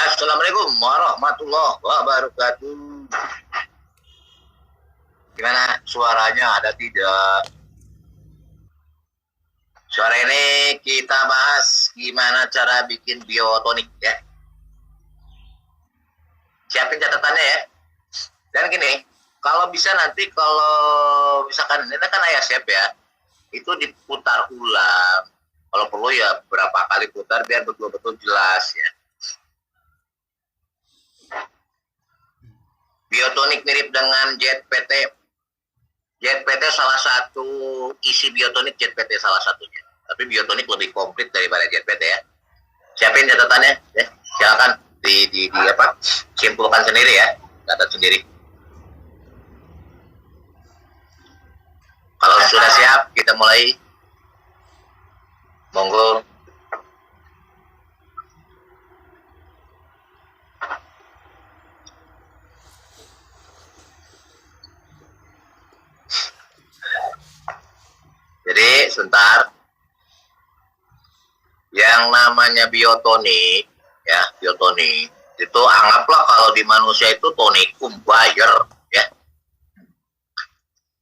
Assalamualaikum warahmatullahi wabarakatuh. Gimana suaranya, ada tidak? Suara ini kita bahas gimana cara bikin biotonik ya. Siapin catatannya ya. Dan gini, kalau bisa nanti kalau misalkan ini kan ayah chef ya, itu diputar ulang. Kalau perlu ya berapa kali putar biar betul-betul jelas ya. Biotonik mirip dengan JPT. JPT salah satu isi biotonik, JPT salah satunya. Tapi biotonik lebih komplit daripada JPT ya. Siapin catatannya ya. Silakan di apa? Simpulkan sendiri ya. Catat sendiri. Kalau sudah siap, kita mulai. Monggo. Jadi sebentar, yang namanya biotonik ya, biotonik itu anggaplah kalau di manusia itu tonikum Bayer ya.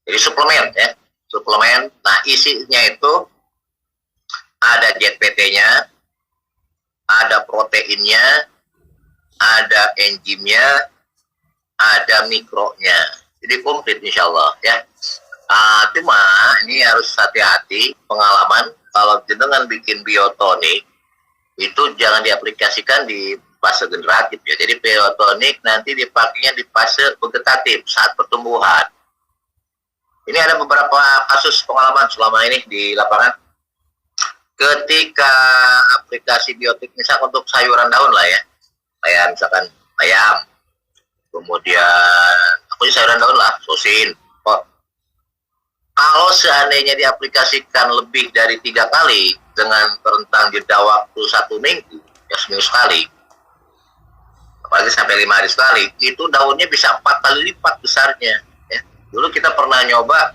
Jadi suplemen ya, suplemen. Nah isinya itu ada ZPT-nya, ada proteinnya, ada enzimnya, ada mikronya. Jadi komplit insya Allah ya. Cuma ini harus hati-hati pengalaman kalau dengan bikin biotonik itu jangan diaplikasikan di fase generatif ya. Jadi biotonik nanti dipakainya di fase vegetatif saat pertumbuhan. Ini ada beberapa kasus pengalaman selama ini di lapangan. Ketika aplikasi biotik misalkan untuk sayuran daun lah ya, kayak misalkan ayam, kemudian aku sayuran daun lah, sosin. Kalau seandainya diaplikasikan lebih dari 3 kali dengan rentang jeda waktu 1 minggu, ya seminggu sekali, apalagi sampai 5 hari sekali, itu daunnya bisa 4 kali lipat besarnya. Ya. Dulu kita pernah nyoba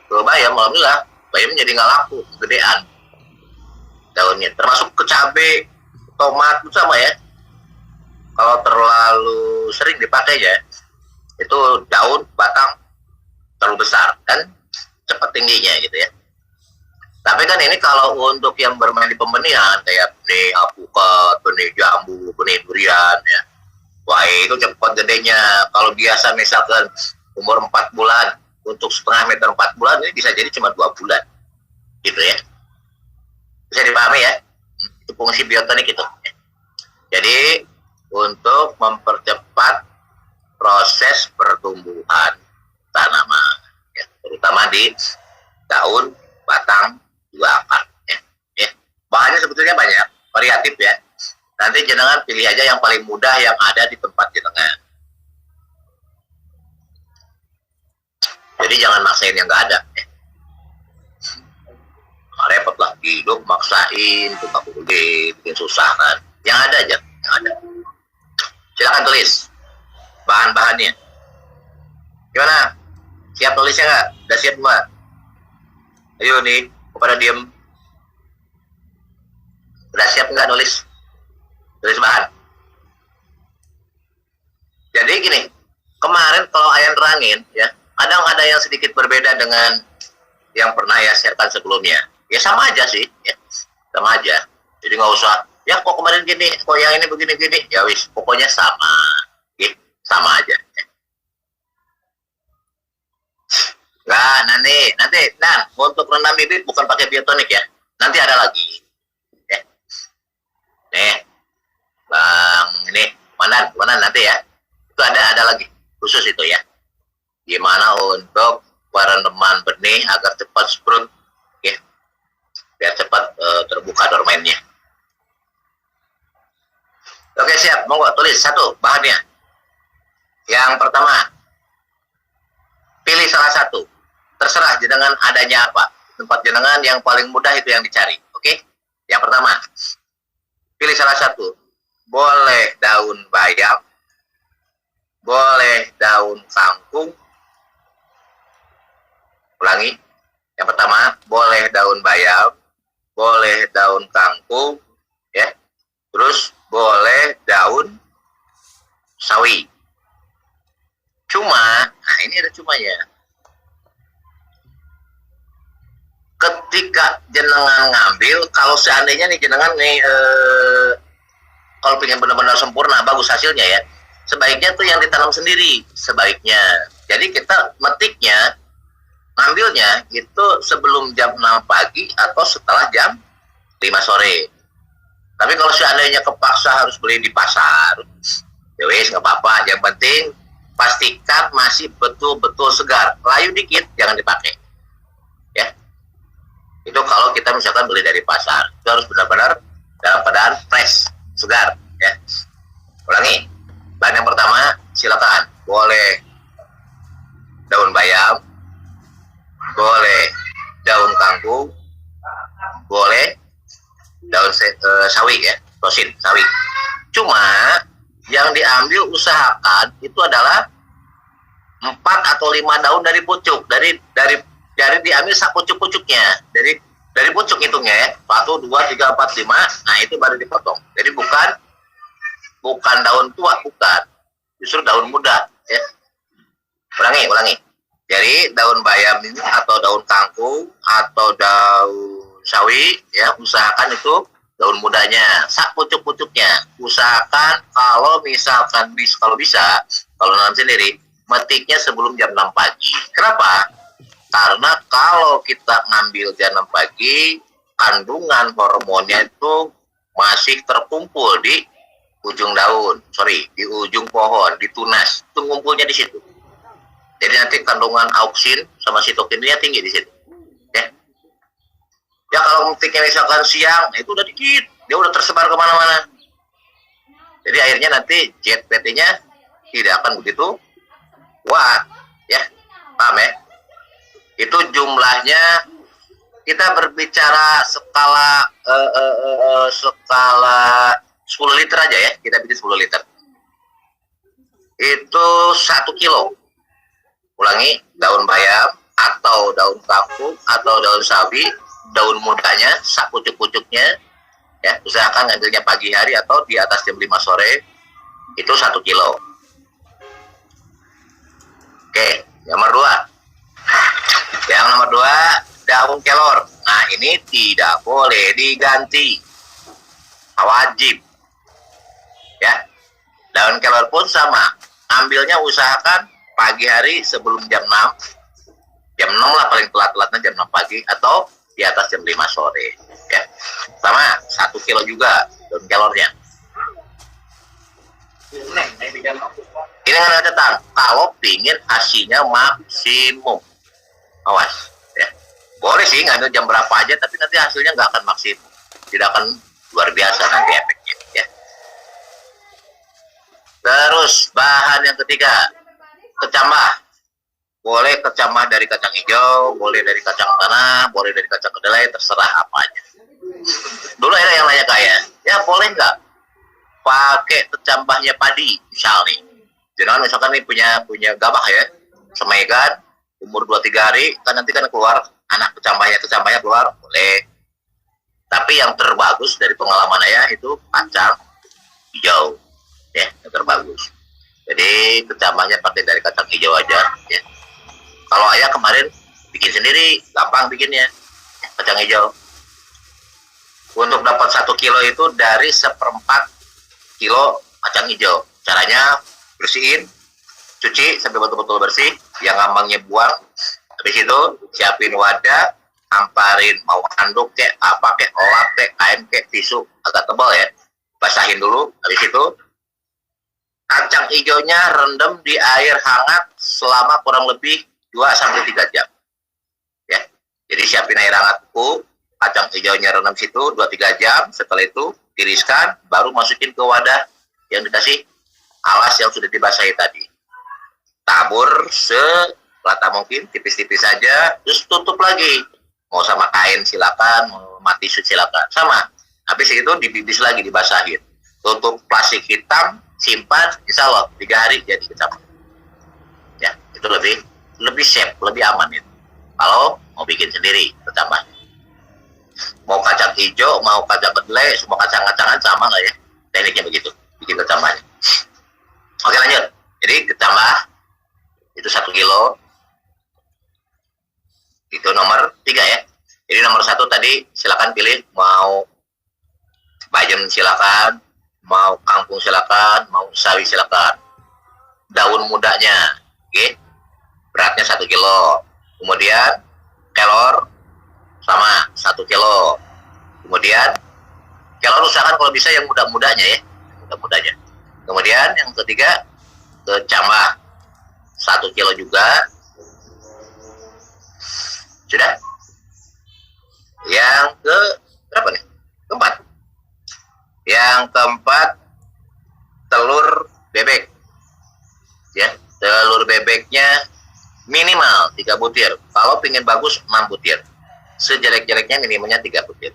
ke bayam, alhamdulillah, bayam jadi nggak laku, gedean daunnya. Termasuk ke cabai, tomat itu sama ya. Kalau terlalu sering dipakai ya, itu daun, batang terlalu besar kan, cepat tingginya gitu ya. Tapi kan ini kalau untuk yang bermain di pembenihan kayak benih alpukat, benih jambu, benih durian ya, wah itu cepat gedenya. Kalau biasa misalkan umur 4 bulan untuk setengah meter 4 bulan, ini bisa jadi cuma 2 bulan gitu ya. Bisa dipahami ya, itu fungsi biotonik itu. Jadi untuk mempercepat proses pertumbuhan tanaman ya, terutama di daun, batang, juga akar ya. Ya. Bahannya sebetulnya banyak, variatif ya. Nanti jenengan pilih aja yang paling mudah yang ada di tempat jenengan. Jadi jangan maksain yang nggak ada ya. Repot lah hidup maksain, tuh boleh bikin susah kan. Yang ada aja, yang ada. Silakan tulis bahan-bahannya. Gimana? Siap tulisnya nggak? Udah siap mbak? Ayo nih, kepada diem. Udah siap nggak nulis? Tulis bahan. Jadi gini, kemarin kalau ayah terangin ya, kadang ada yang sedikit berbeda dengan yang pernah ya sharekan sebelumnya. Ya sama aja sih, ya sama aja. Jadi nggak usah, ya kok kemarin gini, kok yang ini begini-gini. Ya wis, pokoknya sama, ya, sama aja. Ya. Nah, nanti, nah untuk rendam bibit bukan pakai biotonik ya. Nanti ada lagi. Ya. Nih, bang, ini mana nanti ya. Itu ada lagi khusus itu ya. Gimana untuk perendaman benih agar cepat sprout, ya, biar cepat terbuka dormennya. Oke siap, monggo tulis satu bahannya. Yang pertama, pilih salah satu. Terserah jenengan adanya apa. Tempat jenengan yang paling mudah itu yang dicari. Oke? Yang pertama, pilih salah satu. Boleh daun bayam, boleh daun kangkung. Ulangi. Yang pertama, boleh daun bayam, boleh daun kangkung, ya. Terus boleh daun namanya. Ketika jenengan ngambil, kalau seandainya nih jenengan nih kalau pengen benar-benar sempurna bagus hasilnya ya, sebaiknya tuh yang ditanam sendiri sebaiknya. Jadi kita metiknya, ngambilnya itu sebelum jam 6 pagi atau setelah jam 5 sore. Tapi kalau seandainya kepaksa harus beli di pasar, ya wes nggak apa-apa. Yang penting pastikan masih betul-betul segar. Layu dikit jangan dipakai. Ya. Itu kalau kita misalkan beli dari pasar, itu harus benar-benar dalam keadaan fresh, segar, ya. Ulangi. Bahan yang pertama, silakan. Boleh daun bayam, boleh daun kangkung, boleh daun sawi ya, rosin, sawi. Cuma yang diambil usahakan itu adalah 4 atau 5 daun dari pucuk, dari diambil sak pucuk-pucuknya, dari pucuk hitungnya ya, 1, 2, 3, 4, 5, nah itu baru dipotong. Jadi bukan daun tua, bukan, justru daun muda ya. Ulangi. Jadi daun bayam ini atau daun kangkung atau daun sawi ya, usahakan itu daun mudanya, sak pucuk-pucuknya. Usahakan kalau misalkan kalau bisa, kalau nanam sendiri, metiknya sebelum jam 6 pagi. Kenapa? Karena kalau kita ngambil jam 6 pagi, kandungan hormonnya itu masih terkumpul di ujung daun, di ujung pohon, di tunas, itu ngumpulnya di situ. Jadi nanti kandungan auksin sama sitokinnya tinggi di situ. Ya kalau metiknya misalkan siang, itu udah dikit, dia udah tersebar kemana-mana. Jadi akhirnya nanti jet PT-nya tidak akan begitu kuat, ya, paham ya? Itu jumlahnya, kita berbicara skala 10 liter aja ya, kita bikin 10 liter. Itu 1 kilo. Ulangi, daun bayam atau daun kangkung atau daun sawi, daun mudanya, sak pucuk-pucuknya, ya, usahakan ngambilnya pagi hari atau di atas jam 5 sore, itu 1 kilo. Oke, nomor 2. Yang nomor 2, daun kelor. Nah, ini tidak boleh diganti. Wajib. Ya. Daun kelor pun sama. Ambilnya usahakan pagi hari sebelum jam 6. Jam 6 lah paling telat-telatnya jam 6 pagi atau di atas jam 5 sore. Ya. Sama, 1 kilo juga daun kelornya. Ini kan catatan, kalau pingin hasilnya maksimum, awas ya. Boleh sih ngambil jam berapa aja, tapi nanti hasilnya nggak akan maksimum, tidak akan luar biasa nanti efeknya ya. Terus bahan yang ketiga, kecambah. Boleh kecambah dari kacang hijau, boleh dari kacang tanah, boleh dari kacang kedelai, terserah apa aja. Dulu ada yang nanya kayak, ya boleh nggak pakai kecambahnya padi, misal nih. Jangan misalkan nih punya gabah ya, semaikan, umur 2-3 hari, kan nanti kan keluar anak kecambahnya keluar, boleh. Tapi yang terbagus dari pengalaman ayah itu kacang hijau, ya, yang terbagus. Jadi kecambahnya pakai dari kacang hijau aja, ya. Kalau ayah kemarin bikin sendiri, gampang bikinnya, kacang hijau. Untuk dapat 1 kilo itu dari 1/4 kilo kacang hijau. Caranya bersihin, cuci sampai betul-betul bersih, yang ngambangnya buang. Habis itu siapin wadah, hamparin mau handuk kek, apa kek, lap kek, kain kek, tisu agak tebal ya, basahin dulu. Habis itu kacang hijaunya rendam di air hangat selama kurang lebih 2-3 jam. Ya, jadi siapin air hangat cukup, kacang hijaunya rendam situ 2-3 jam. Setelah itu tiriskan, baru masukin ke wadah yang dikasih alas yang sudah dibasahi tadi. Tabur serata mungkin, tipis-tipis saja, terus tutup lagi. Mau sama kain silakan, mau mati silakan, sama. Habis itu dibibis lagi, dibasahin. Tutup plastik hitam, simpan, insya Allah 3 hari jadi kecambah. Ya, itu lebih safe, lebih aman itu. Kalau mau bikin sendiri kecambahnya. Mau kacang hijau, mau kacang kedelai, semua kacang-kacangan sama nggak ya? Tekniknya begitu, bikin kecambahnya. Oke, lanjut. Jadi kecambah itu 1 kilo. nomor 1 tadi silakan pilih, mau bayam silakan, mau kangkung silakan, mau sawi silakan. Daun mudanya, oke, beratnya 1 kilo. Kemudian kelor sama 1 kilo. Kemudian kelor usahakan kalau bisa yang muda-mudanya ya, muda-mudanya. Kemudian yang ketiga kecambah 1 kilo juga. Sudah. Yang ke berapa nih? Keempat. Yang keempat telur bebek. Ya, telur bebeknya minimal 3 butir. Kalau pengen bagus 6 butir. Sejelek-jeleknya minimalnya 3 butir.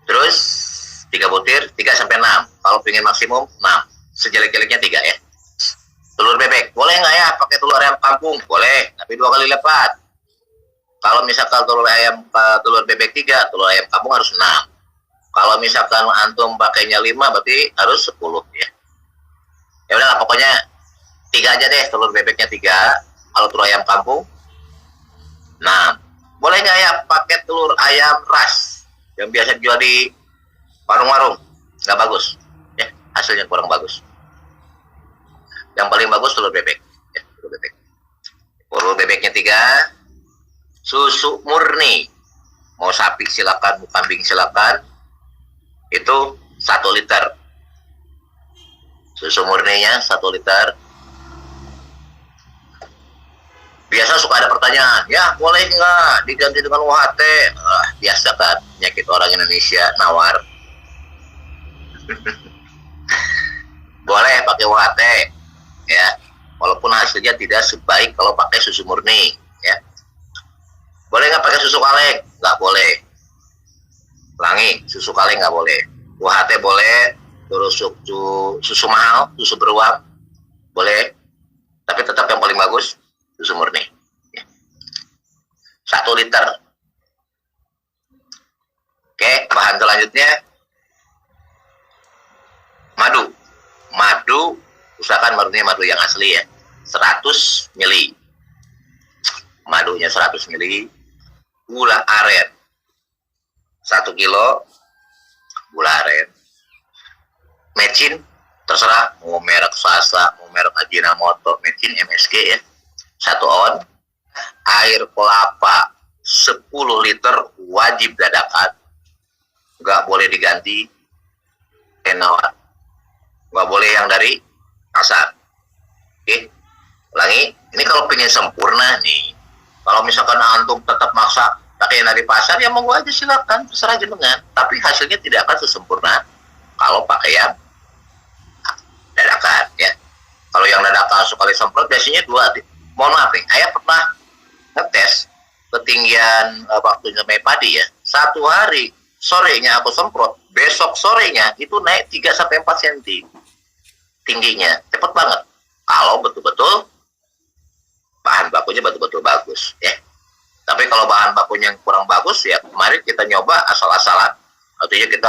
Terus 3 butir, 3 sampai 6. Kalau pengen maksimum 6. Sejelek-jeleknya 3 ya. Telur bebek, boleh nggak ya pakai telur ayam kampung? Boleh, tapi 2 kali lipat. Kalau misalkan telur bebek 3, telur ayam kampung harus 6. Kalau misalkan antum pakainya 5, berarti harus 10 ya. Ya udah, pokoknya 3 aja deh, telur bebeknya 3. Kalau telur ayam kampung 6. Boleh nggak ya pakai telur ayam ras yang biasa dijual di warung-warung? Nggak bagus ya, hasilnya kurang bagus. Yang paling bagus telur bebek ya, telur bebek. Telur bebeknya 3. Susu murni, mau sapi silakan, mau kambing silakan, itu 1 liter. Susu murninya 1 liter. Biasa suka ada pertanyaan, ya boleh nggak diganti dengan UHT? Biasa kan, penyakit orang Indonesia nawar. Boleh pakai UHT ya, walaupun hasilnya tidak sebaik kalau pakai susu murni ya. Boleh nggak pakai susu kaleng? Nggak boleh. Ulangi, susu kaleng nggak boleh. UHT boleh, terus susu mahal, susu beruang boleh, tapi tetap yang paling bagus susu murni ya. 1 liter. Oke, bahan selanjutnya madu. Usahakan madunya madu yang asli ya, 100 ml. Madunya 100 ml. Gula aren 1 kilo. Gula aren. Mecin terserah, mau merek Sasa, mau merek Ajinomoto, mecin MSG ya, 1 on. Air kelapa 10 liter wajib dadakan, nggak boleh diganti enawan, nggak boleh yang dari pasar. Oke, ulangi, ini kalau pengen sempurna nih. Kalau misalkan antum tetap maksa pakai yang dari pasar, ya monggo aja silakan, terserah jenengan. Tapi hasilnya tidak akan sesempurna kalau pakai yang dadakan ya. Kalau yang dadakan sekali semprot biasanya 2. Mohon maaf nih, saya pernah ngetes ketinggian waktu nyamai padi ya. 1 hari sorenya aku semprot, besok sorenya itu naik 3-4 cm tingginya, cepet banget. Kalau betul-betul bahan bakunya betul-betul bagus ya. Tapi kalau bahan bakunya yang kurang bagus ya, kemarin kita nyoba asal-asalan. Artinya kita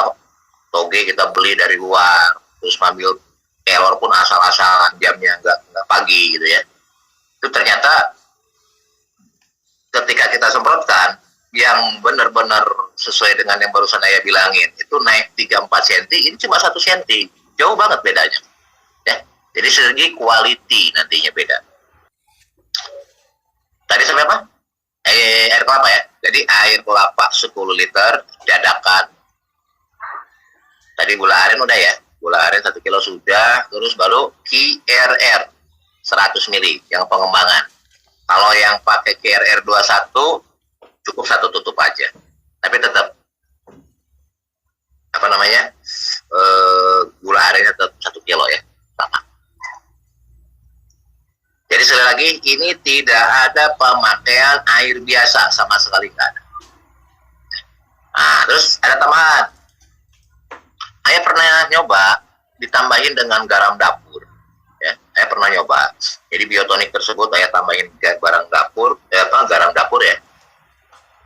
toge kita beli dari luar, terus ngambil kelor pun asal-asalan, jamnya nggak pagi gitu ya. Itu ternyata ketika kita semprotkan yang benar-benar sesuai dengan yang barusan saya bilangin, itu naik 3-4 cm, ini cuma 1 cm. Jauh banget bedanya ya. Jadi segi quality nantinya beda. Tadi sampai apa? Air kelapa ya. Jadi air kelapa 10 liter dadakan. Tadi gula aren udah ya. Gula aren 1 kilo sudah. Terus baru QRR 100 ml yang pengembangan. Kalau yang pakai QRR 21 cukup 1 tutup aja. Tapi tetap apa namanya? Gula arennya tetap 1 kilo ya. Sama. Jadi sekali lagi, ini tidak ada pemakaian air biasa sama sekali nggak ada. Nah, terus ada tambahan. Saya pernah nyoba ditambahin dengan garam dapur. Ya, saya pernah nyoba. Jadi biotonik tersebut saya tambahin garam dapur ya.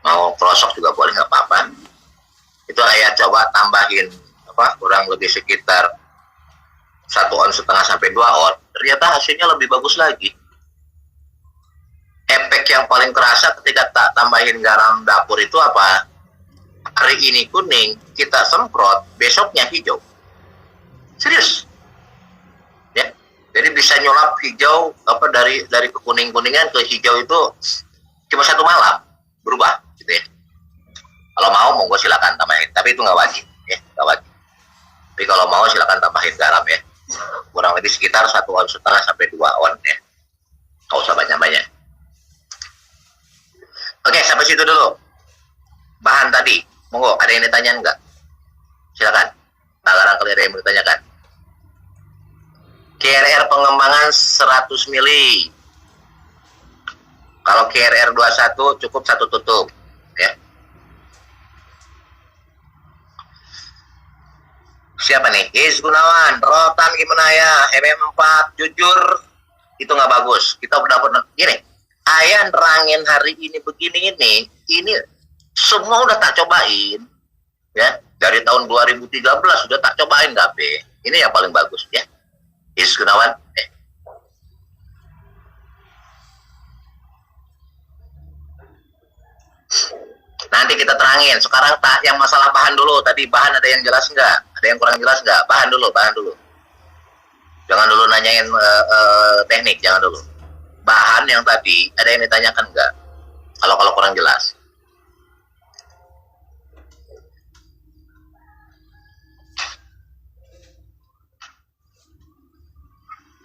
Mau pelosok juga boleh, nggak apa-apa. Itu saya coba tambahin kurang lebih sekitar 1,5 on sampai 2 on. Ternyata hasilnya lebih bagus lagi. efek yang paling terasa ketika tak tambahin garam dapur itu apa? Hari ini kuning, kita semprot, besoknya hijau. Serius. Ya. Jadi bisa nyulap hijau apa dari kekuning-kuningan ke hijau itu cuma 1 malam berubah gitu ya. Kalau mau monggo silakan tambahin, tapi itu nggak wajib ya, nggak wajib. Tapi kalau mau silakan tambahin garam ya. Kurang lebih sekitar 1,5 on sampai 2 on ya. Nggak usah banyak-banyak. Oke, sampai situ dulu. Bahan tadi, monggo ada yang ditanyain nggak? Silakan. Barangkali ada yang mau ditanyakan. KRR pengembangan 100 mili. Kalau KRR 21 cukup 1 tutup ya. Siapa nih? Is Gunawan, rotan gimana ya? MM4 jujur itu nggak bagus. Kita udah pernah gini. Ayah nerangin hari ini begini ini semua udah tak cobain ya. Dari tahun 2013 sudah tak cobain KB. Ini yang paling bagus ya. Is Gunawan. Nanti kita terangin. Sekarang tak yang masalah bahan dulu. Tadi bahan ada yang jelas nggak? Ada yang kurang jelas nggak? Bahan dulu. Jangan dulu nanyain teknik, jangan dulu. Bahan yang tadi ada yang ditanyakan nggak? Kalau kurang jelas.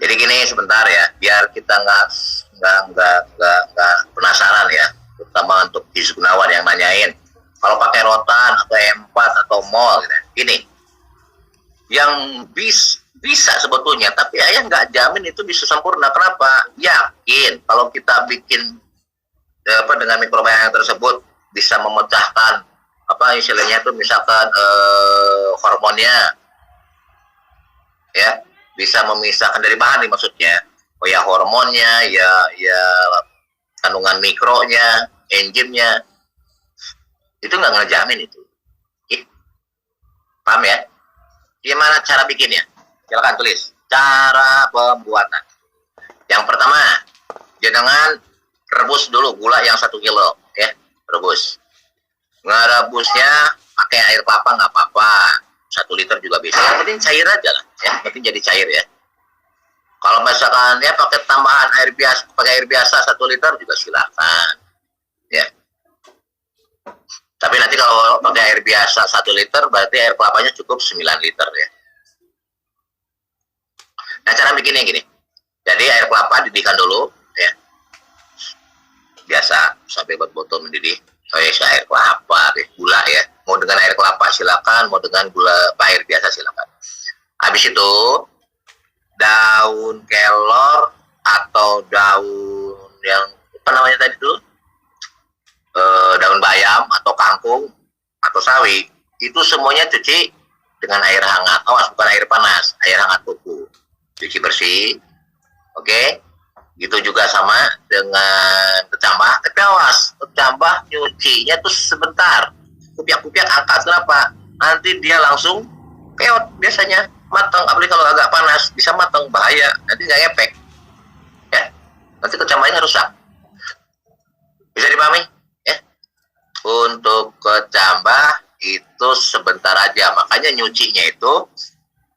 Jadi gini sebentar ya, biar kita nggak penasaran ya, terutama untuk Is Gunawan yang nanyain. Kalau pakai rotan atau M4 atau mol, gitu. Gini, yang bisa sebetulnya, tapi ayah nggak jamin itu bisa sempurna. Kenapa? Yakin kalau kita bikin dengan mikrobiota yang tersebut bisa memecahkan apa istilahnya itu misalkan hormonnya, ya bisa memisahkan dari bahan nih maksudnya. Oh ya hormonnya, ya kandungan mikronya, enzimnya, itu nggak ngejamin itu. Paham ya? Gimana cara bikinnya? Silakan tulis. Cara pembuatan. Yang pertama, jangan rebus dulu gula yang 1 kilo, ya, rebus. Ngerebusnya pakai air kelapa nggak apa-apa, 1 liter juga bisa. Yang penting cair aja lah, ya, penting jadi cair ya. Kalau misalkan ya pakai tambahan pakai air biasa 1 liter juga silakan, ya. Tapi nanti kalau pakai air biasa 1 liter, berarti air kelapanya cukup 9 liter ya. Nah cara bikinnya gini, jadi air kelapa didihkan dulu ya, biasa sampai botol mendidih. Air kelapa, gula ya, mau dengan air kelapa silakan, mau dengan gula air biasa silakan. Habis itu daun kelor atau daun yang apa namanya tadi dulu, daun bayam atau kangkung atau sawi, itu semuanya cuci dengan air hangat. Awas, bukan air panas, air hangat kuku. Cuci bersih, oke. Gitu juga sama dengan kecambah, tapi awas, kecambah nyucinya tuh sebentar, kupiak-kupiak angkat. Kenapa? Nanti dia langsung peot biasanya, matang. Apalagi kalau agak panas, bisa matang, bahaya, nanti nggak efek ya, nanti kecambahnya rusak. Bisa dipahami ya? Untuk kecambah itu sebentar aja, makanya nyucinya itu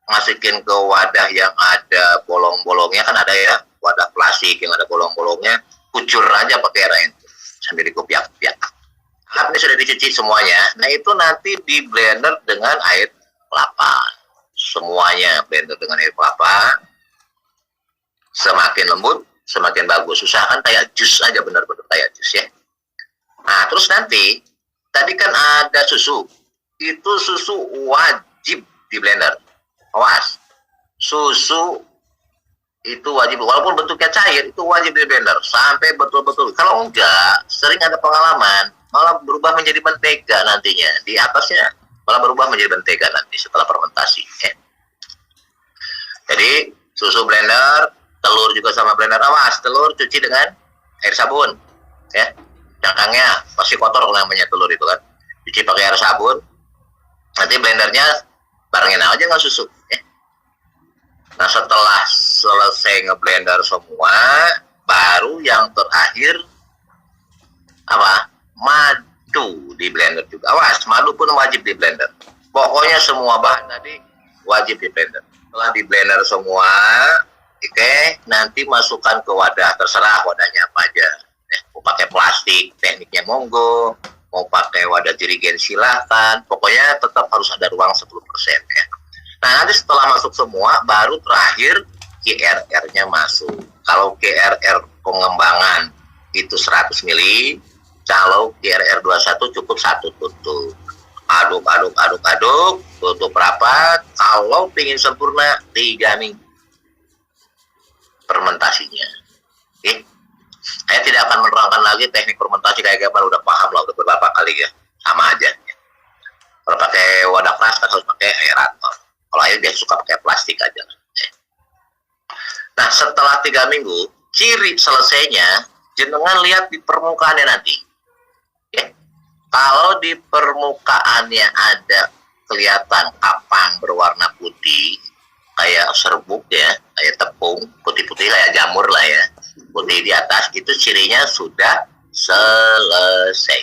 masukin ke wadah yang ada bolong-bolongnya, kan ada ya wadah plastik yang ada bolong-bolongnya, kucur aja pakai air sambil dikupiak-kupiak. Kalau ini sudah dicuci semuanya, nah itu nanti di blender dengan air kelapa, semuanya blender dengan air kelapa. Semakin lembut semakin bagus, usahakan kayak jus aja, benar-benar kayak jus ya. Nah terus nanti tadi kan ada susu, itu susu wajib di blender. Awas, susu itu wajib, walaupun bentuknya cair, itu wajib di blender sampai betul-betul. Kalau enggak, sering ada pengalaman malah berubah menjadi mentega nantinya, di atasnya malah berubah menjadi mentega nanti setelah fermentasi ya. Jadi susu blender, telur juga sama blender. Awas, telur cuci dengan air sabun ya, cangkangnya pasti kotor kalau namanya telur itu kan, cuci pakai air sabun. Nanti blendernya barengin aja nggak susu ya. Nah setelah selesai ngeblender semua, baru yang terakhir apa? Madu di blender juga. Awas, madu pun wajib di blender. Pokoknya semua bahan tadi wajib di blender. Setelah di blender semua, oke, nanti masukkan ke wadah, terserah wadahnya apa aja. Mau pakai plastik, tekniknya monggo. Mau pakai wadah jerigen silahkan. Pokoknya tetap harus ada ruang 10% ya. Nah, nanti setelah masuk semua, baru terakhir GRR-nya masuk. Kalau GRR pengembangan itu 100 mili, kalau GRR 21 cukup 1 tutup. Aduk, tutup rapat. Kalau ingin sempurna, 3 minggu fermentasinya. Oke. Saya tidak akan menerangkan lagi teknik fermentasi kayak gimana, udah paham lah, udah beberapa kali ya. Sama aja. Kalau pakai wadah keras kan harus pakai aerator. Kalau air biasa suka pakai plastik aja. Nah, setelah 3 minggu, ciri selesainya, jenengan lihat di permukaannya nanti. Ya. Kalau di permukaannya ada kelihatan kapang berwarna putih, kayak serbuk ya, kayak tepung, putih-putih kayak jamur lah ya, putih di atas, itu cirinya sudah selesai.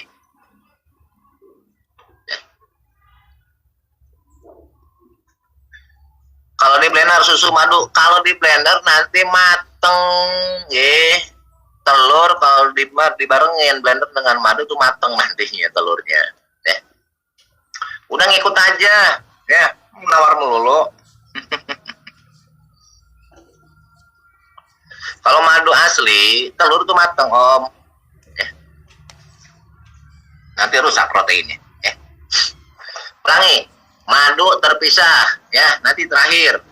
Ya. Kalau di blender susu madu, kalau di blender nanti mateng, ya. Telur kalau dibarengin blender dengan madu tuh mateng nantinya telurnya. Ya. Udah ngikut aja, ya, nawar melulu. Kalau madu asli, telur tuh mateng, Om. Ya. Nanti rusak proteinnya. Ya. Ulangi, madu terpisah, ya. Nanti terakhir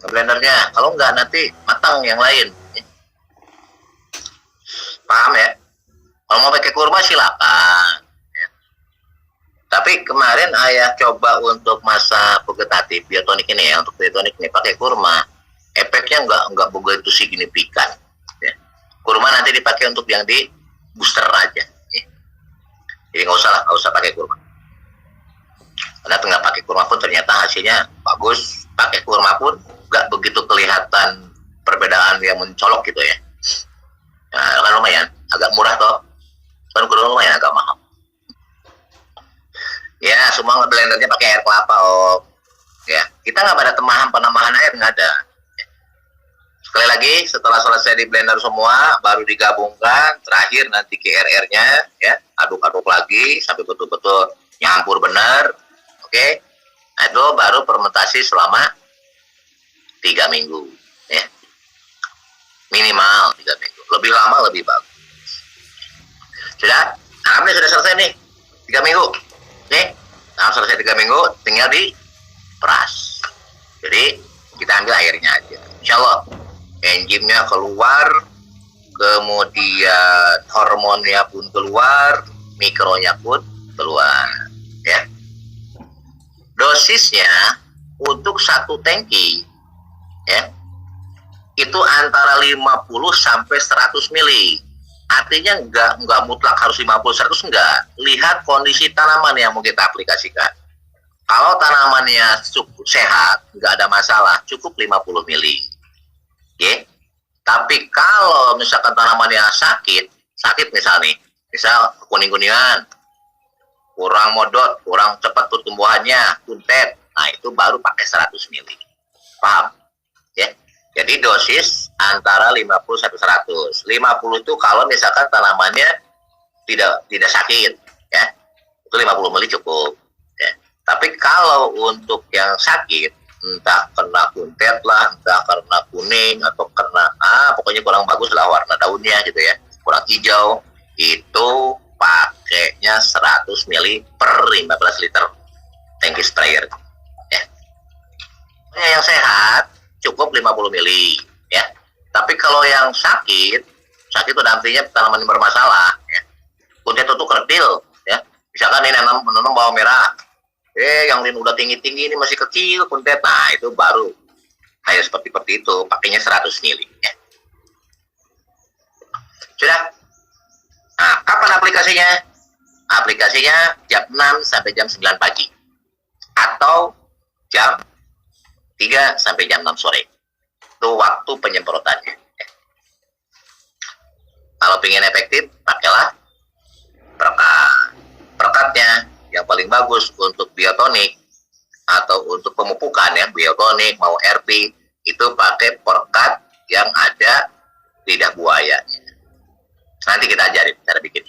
ke blendernya. Kalau enggak, nanti matang yang lain. Ya. Paham ya? Kalau mau pakai kurma silakan. Ya. Tapi kemarin ayah coba untuk masa vegetatif biotonik ini ya, untuk biotonik ini pakai kurma. Efeknya nggak begitu signifikan. Ya. Kurma nanti dipakai untuk yang di booster aja. Ya. Jadi nggak usah pakai kurma. Karena nggak pakai kurma pun ternyata hasilnya bagus. Pakai kurma pun nggak begitu kelihatan perbedaan yang mencolok gitu ya. Nah, kan lumayan, agak murah toh. Kan kurma lumayan agak mahal. Ya, semua blendernya pakai air kelapa, Om. Ya, kita nggak ada penambahan air, nggak ada. Sekali lagi, setelah selesai di blender semua, baru digabungkan, terakhir nanti GRR-nya, ya, aduk-aduk lagi sampai betul-betul nyampur benar, oke? Nah, itu baru fermentasi selama 3 minggu, ya. Minimal 3 minggu, lebih lama lebih bagus. Sudah? Nah, ini sudah selesai nih, 3 minggu, nih. Nah, selesai 3 minggu, tinggal diperas. Jadi, kita ambil airnya aja, insya Allah. Enzimnya keluar, kemudian hormonnya pun keluar, mikronya pun keluar, ya. Dosisnya untuk 1 tangki, ya, itu antara 50 sampai 100 mili. Artinya nggak mutlak harus 50-100, enggak. Lihat kondisi tanaman yang mau kita aplikasikan. Kalau tanamannya cukup sehat, nggak ada masalah, cukup 50 mili. Oke, tapi kalau misalkan tanamannya sakit misal kuning-kuningan, kurang modot, kurang cepat pertumbuhannya, kuntet, nah itu baru pakai 100 mili. Paham? Ya. Jadi dosis antara 50 sampai 100. 50 itu kalau misalkan tanamannya tidak sakit, ya. Itu 50 mili cukup, ya. Tapi kalau untuk yang sakit, entah kena kuntet lah, entah karena kuning atau kena pokoknya kurang bagus lah warna daunnya gitu ya, kurang hijau, itu pakainya 100 mili per 15 liter tangki sprayer, ya. Yang sehat cukup 50 mili, ya. Tapi kalau yang sakit itu artinya tanaman yang bermasalah, ya. Kuntet itu kerdil, ya. Misalkan ini menanam bawang merah, yang lain udah tinggi-tinggi, ini masih kecil kuntet, nah itu baru kayak seperti itu, pakainya 100 mili, ya. Sudah. Nah, kapan aplikasinya? Aplikasinya jam 6 sampai jam 9 pagi atau jam 3 sampai jam 6 sore. Itu waktu penyemprotannya, ya. Kalau pengen efektif, pakailah paling bagus untuk biotonik atau untuk pemupukan ya, biotonik mau RP, itu pakai perekat yang ada lidah buaya. Nanti kita ajarin cara bikin.